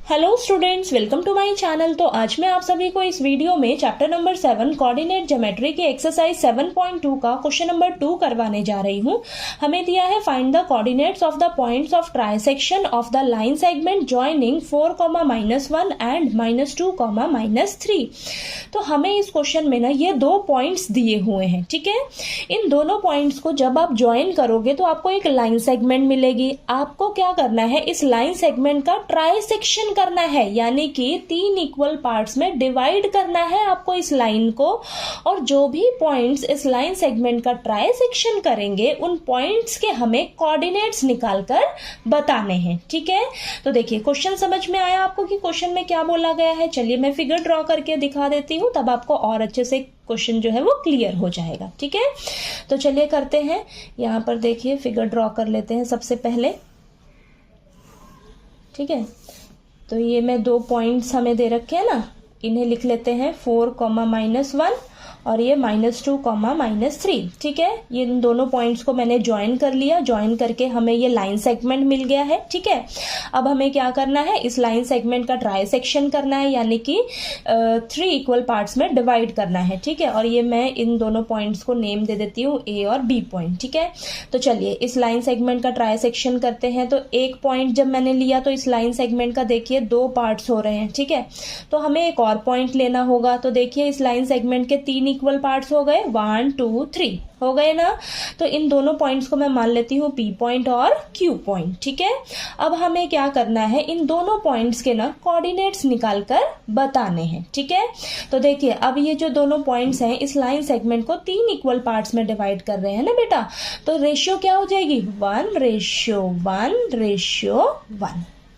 Hello students, welcome to my channel. तो आज मैं आप सभी को इस वीडियो में चैप्टर नंबर 7 कोऑर्डिनेट ज्योमेट्री की एक्सरसाइज 7.2 का क्वेश्चन नंबर 2 करवाने जा रही हूँ। हमें दिया है find the coordinates of the points of trisection of the line segment joining 4,-1 and -2,-3। तो हमें इस क्वेश्चन में ना ये दो पॉइंट्स दिए हुए हैं, ठीक है। इन दोनों पॉइंट्स को जब आप ज्वाइन करोगे तो आपको एक लाइन सेगमेंट मिलेगी। आपको क्या करना है, इस लाइन सेगमेंट का ट्राइसेक्शन करना है, यानी कि 3 इक्वल पार्ट्स में डिवाइड करना है आपको इस लाइन को। और जो भी पॉइंट्स इस लाइन सेगमेंट का ट्राइसेक्शन करेंगे उन पॉइंट्स के हमें कोऑर्डिनेट्स निकालकर बताने हैं, ठीक है। तो देखिए क्वेश्चन समझ में आया आपको कि क्वेश्चन में क्या बोला गया है। चलिए मैं फिगर ड्रॉ करके दिखा देती हूँ, तब आपको और अच्छे से क्वेश्चन जो है वो क्लियर हो जाएगा, ठीक है। तो चलिए करते हैं। यहाँ पर देखिए फिगर ड्रॉ कर लेते हैं सबसे पहले, ठीक है। तो ये मैं 2 पॉइंट्स हमें दे रखे हैं ना, इन्हें लिख लेते हैं 4,-1 और ये -2,-3, ठीक है। ये इन दोनों पॉइंट्स को मैंने ज्वाइन कर लिया। ज्वाइन करके हमें ये लाइन सेगमेंट मिल गया है, ठीक है। अब हमें क्या करना है, इस लाइन सेगमेंट का ट्राइसेक्शन करना है, यानी कि 3 इक्वल पार्ट्स में डिवाइड करना है, ठीक है। और ये मैं इन दोनों पॉइंट्स को नेम दे देती हूँ ए और बी पॉइंट, ठीक है। तो चलिए इस लाइन सेगमेंट का ट्राइसेक्शन करते हैं। तो एक पॉइंट जब मैंने लिया तो इस लाइन सेगमेंट का देखिए 2 पार्ट्स हो रहे हैं, ठीक है। तो हमें एक और पॉइंट लेना होगा। तो देखिए इस लाइन सेगमेंट के 3 इक्वल पार्ट्स हो गए, 1 2 3 हो गए ना। तो इन दोनों पॉइंट्स को मैं मान लेती हूँ P पॉइंट और Q पॉइंट, ठीक है। अब हमें क्या करना है, इन दोनों पॉइंट्स के ना कोऑर्डिनेट्स निकालकर बताने हैं, ठीक है। तो देखिए अब ये जो दोनों पॉइंट्स हैं इस लाइन सेगमेंट को 3 इक्वल पार्ट्स में डिवाइड कर रहे हैं ना बेटा। तो रेशियो क्या हो जाएगी, 1:1:1,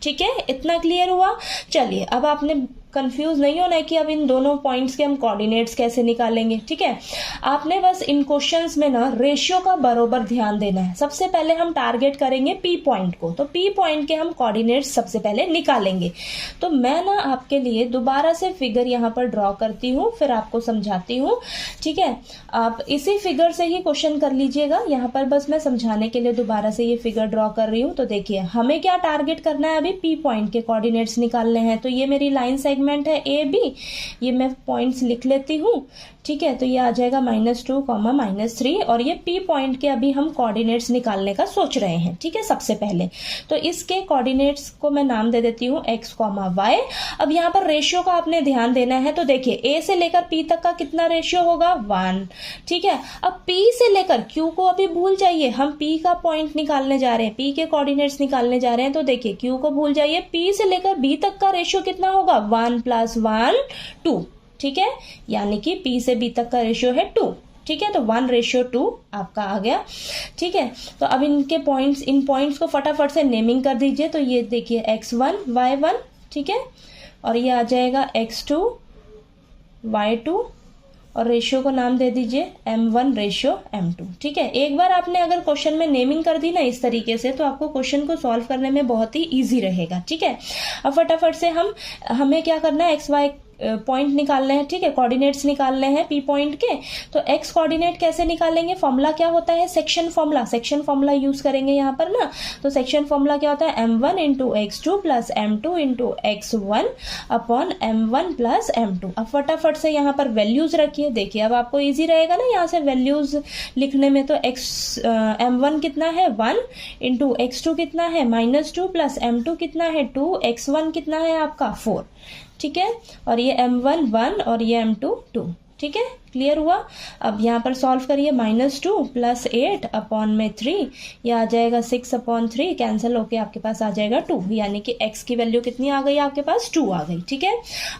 ठीक है। इतना क्लियर हुआ। चलिए अब आपने कंफ्यूज नहीं होना है कि अब इन दोनों पॉइंट्स के हम कोऑर्डिनेट्स कैसे निकालेंगे, ठीक है। आपने बस इन क्वेश्चंस में ना रेशियो का बरोबर ध्यान देना है। सबसे पहले हम टारगेट करेंगे P पॉइंट को, तो P पॉइंट के हम कोऑर्डिनेट्स सबसे पहले निकालेंगे। तो मैं ना आपके लिए दोबारा से फिगर यहाँ पर ड्रॉ करती हूँ, फिर आपको समझाती हूँ, ठीक है। आप इसी फिगर से ही क्वेश्चन कर लीजिएगा। यहाँ पर बस मैं समझाने के लिए दोबारा से ये फिगर ड्रॉ कर रही हूँ। तो देखिए हमें क्या टारगेट करना है, अभी P पॉइंट के कोऑर्डिनेट्स निकालने हैं। तो ये मेरी लाइन सेगमेंट है ए बी, ये मैं पॉइंट्स लिख लेती हूँ, ठीक है। तो ये आ जाएगा -2, और ये P पॉइंट के अभी हम कोऑर्डिनेट्स निकालने का सोच रहे हैं, ठीक है। सबसे पहले तो इसके कोऑर्डिनेट्स को मैं नाम दे देती हूँ x, y। अब यहाँ पर रेशियो का आपने ध्यान देना है। तो देखिए A से लेकर P तक का कितना रेशियो होगा, 1, ठीक है। अब P से लेकर Q को अभी भूल जाइए, हम P का पॉइंट निकालने जा रहे हैं, P के कोऑर्डिनेट्स निकालने जा रहे हैं। तो देखिए Q को भूल जाइए, P से लेकर B तक का रेशियो कितना होगा, 1 + 1 2, ठीक है। यानी कि P से B तक का रेशियो है 2, ठीक है। तो 1:2 आपका आ गया, ठीक है। तो अब इनके पॉइंट्स, इन पॉइंट्स को फटाफट से नेमिंग कर दीजिए। तो ये देखिए x1 y1, ठीक है। और ये आ जाएगा x2 y2, और रेशियो को नाम दे दीजिए m1:m2, ठीक है। एक बार आपने अगर क्वेश्चन में नेमिंग कर दी ना इस तरीके से, तो आपको क्वेश्चन को सॉल्व करने में बहुत ही इजी रहेगा, ठीक है। अब फटाफट से हमें क्या करना है, एक्स वाई पॉइंट निकालने हैं, ठीक है। कोऑर्डिनेट्स निकालने हैं P पॉइंट के। तो x कोऑर्डिनेट कैसे निकालेंगे, फॉर्मूला क्या होता है, सेक्शन फॉर्मूला यूज करेंगे यहाँ पर ना। तो सेक्शन फॉर्मूला क्या होता है, m1 × x2 + m2 × x1 / m1 + m2। अब फटाफट से यहाँ पर वैल्यूज रखिए। देखिए अब आपको इजी रहेगा ना यहाँ से वैल्यूज लिखने में। तो m1 कितना है, 1 × x2 कितना है, -2 + m2 कितना है, 2, x1 कितना है आपका 4, ठीक है। और ये m1 1 और ये m2 2, ठीक है। क्लियर हुआ। अब यहाँ पर सॉल्व करिए, -2 + 8 / 3, ये आ जाएगा 6/3, कैंसिल होके आपके पास आ जाएगा 2, यानी कि x की वैल्यू कितनी आ गई आपके पास, 2 आ गई, ठीक है।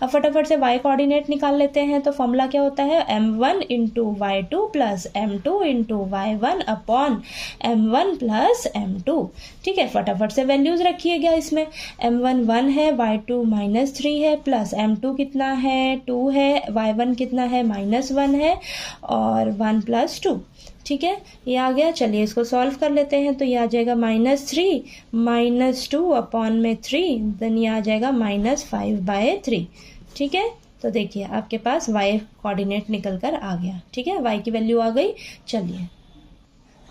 अब फटाफट से y कोऑर्डिनेट निकाल लेते हैं। तो फॉर्मूला क्या होता है, m1 × y2 + m2 × y1 / m1 + m2, ठीक है। फटाफट से वैल्यूज रखिएगा इसमें। m1 1 है, y2 -3 है, प्लस m2 कितना है, 2 है, y1 कितना है, -1 है, और 1 + 2, ठीक है। ये आ गया। चलिए इसको सॉल्व कर लेते हैं। तो ये आ जाएगा -3 - 2/3, देन ये आ जाएगा -5/3, ठीक है। तो देखिए आपके पास y कोऑर्डिनेट निकल कर आ गया, ठीक है। y की वैल्यू आ गई। चलिए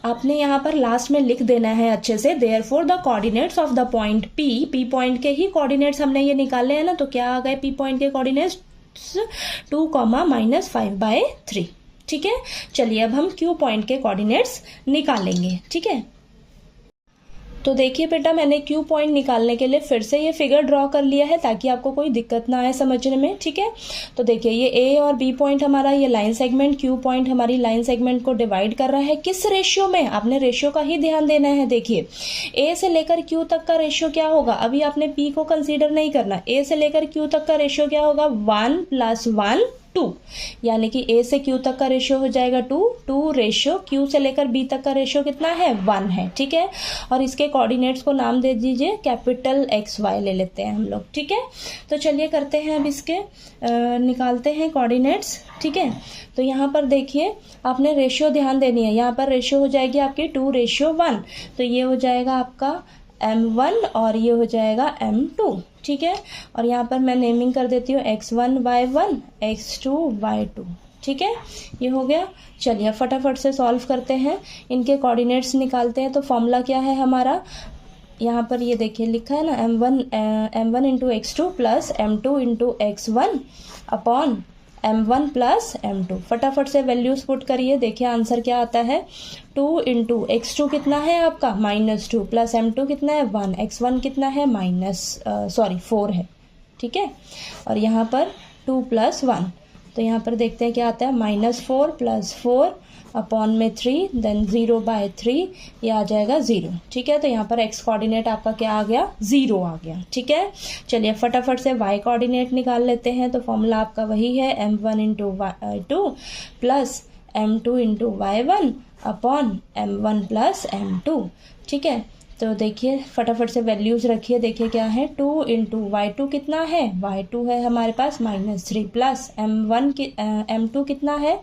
आपने यहाँ पर लास्ट में लिख देना है अच्छे से, therefore the coordinates of the point P point के ही कोऑर्डिनेट्स हमने ये निकाले हैं ना, तो क्या आ गए पी पॉइंट के कोऑर्डिनेट्स 2, -5/3। ठीक है, चलिए अब हम क्यू पॉइंट के कोऑर्डिनेट्स निकालेंगे। ठीक है, तो देखिए बेटा मैंने क्यू पॉइंट निकालने के लिए फिर से ये फिगर ड्रॉ कर लिया है ताकि आपको कोई दिक्कत ना आए समझने में। ठीक है, तो देखिए ये ए और बी पॉइंट हमारा ये लाइन सेगमेंट, क्यू पॉइंट हमारी लाइन सेगमेंट को डिवाइड कर रहा है किस रेशियो में, आपने रेशियो का ही ध्यान देना है। देखिए ए से लेकर क्यू तक का रेशियो क्या होगा, अभी आपने पी को कंसीडर नहीं करना, ए से लेकर क्यू तक का रेशियो क्या होगा 1 + 1 2, यानी कि ए से क्यू तक का रेशियो हो जाएगा 2 रेशियो क्यू से लेकर बी तक का रेशियो कितना है 1 है। ठीक है, और इसके कोऑर्डिनेट्स को नाम दे दीजिए कैपिटल XY ले लेते हैं हम लोग। ठीक है, तो चलिए करते हैं अब इसके निकालते हैं कोऑर्डिनेट्स। ठीक है, तो यहाँ पर देखिए आपने रेशियो ध्यान देनी है, यहाँ पर रेशियो हो जाएगी आपकी 2:1, तो ये हो जाएगा आपका M1 और ये हो जाएगा M2। ठीक है, और यहाँ पर मैं नेमिंग कर देती हूँ X1 Y1 X2 Y2। ठीक है, ये हो गया। चलिए फटाफट से सॉल्व करते हैं, इनके कोऑर्डिनेट्स निकालते हैं। तो फॉर्मूला क्या है हमारा, यहाँ पर ये देखिए लिखा है ना M1 × X2 + M2 × X1 upon M1 + M2। फटाफट से वैल्यूज पुट करिए, देखिए आंसर क्या आता है। 2 × X2 कितना है आपका -2 + M2 कितना है 1, X1 कितना है 4 है। ठीक है, और यहाँ पर 2 + 1, तो यहाँ पर देखते हैं क्या आता है -4 + 4 अपॉन में 3 देन 0/3, ये आ जाएगा 0। ठीक है, तो यहाँ पर x कोऑर्डिनेट आपका क्या आ गया 0 आ गया। ठीक है, चलिए फटाफट से y कोऑर्डिनेट निकाल लेते हैं। तो फॉर्मूला आपका वही है M1 × Y2 + M2 × Y1 upon M1 + M2। ठीक है, तो देखिए फटाफट से वैल्यूज रखिए, देखिए क्या है 2 × Y2 कितना है, Y2 है हमारे पास -3 प्लस M2 कितना है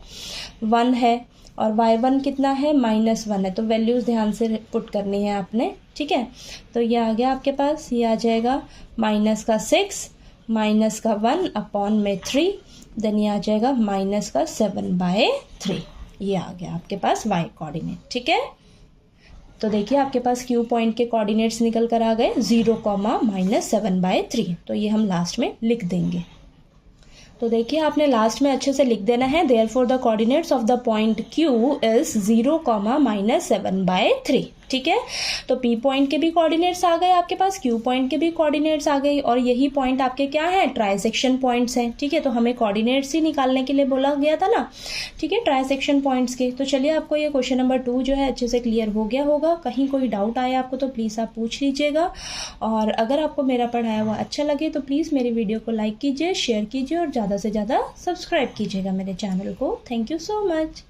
1 है और Y1 कितना है -1 है। तो वैल्यूज ध्यान से पुट करनी है आपने। ठीक है, तो ये आ गया आपके पास, ये आ जाएगा -6 -1 अपॉन में 3 देन ये आ जाएगा -7/3, ये आ गया आपके पास y कोऑर्डिनेट। ठीक है, तो देखिए आपके पास क्यू पॉइंट के कोऑर्डिनेट्स निकल कर आ गए 0, -7/3, तो ये हम लास्ट में लिख देंगे। तो देखिए आपने लास्ट में अच्छे से लिख देना है, therefore the coordinates of the point Q is 0, -7/3। ठीक है, तो P पॉइंट के भी कोऑर्डिनेट्स आ गए आपके पास, Q पॉइंट के भी कोऑर्डिनेट्स आ गए, और यही पॉइंट आपके क्या है ट्राइसेक्शन पॉइंट्स हैं। ठीक है, तो हमें कोऑर्डिनेट्स ही निकालने के लिए बोला गया था ना। ठीक है, ट्राइसेक्शन पॉइंट्स के। तो चलिए आपको ये क्वेश्चन नंबर 2 जो है अच्छे से क्लियर हो गया होगा। कहीं कोई डाउट आए आपको तो प्लीज़ आप पूछ लीजिएगा, और अगर आपको मेरा पढ़ाया हुआ अच्छा लगे तो प्लीज़ मेरी वीडियो को लाइक कीजिए, शेयर कीजिए और ज़्यादा से ज़्यादा सब्सक्राइब कीजिएगा मेरे चैनल को। Thank you so much.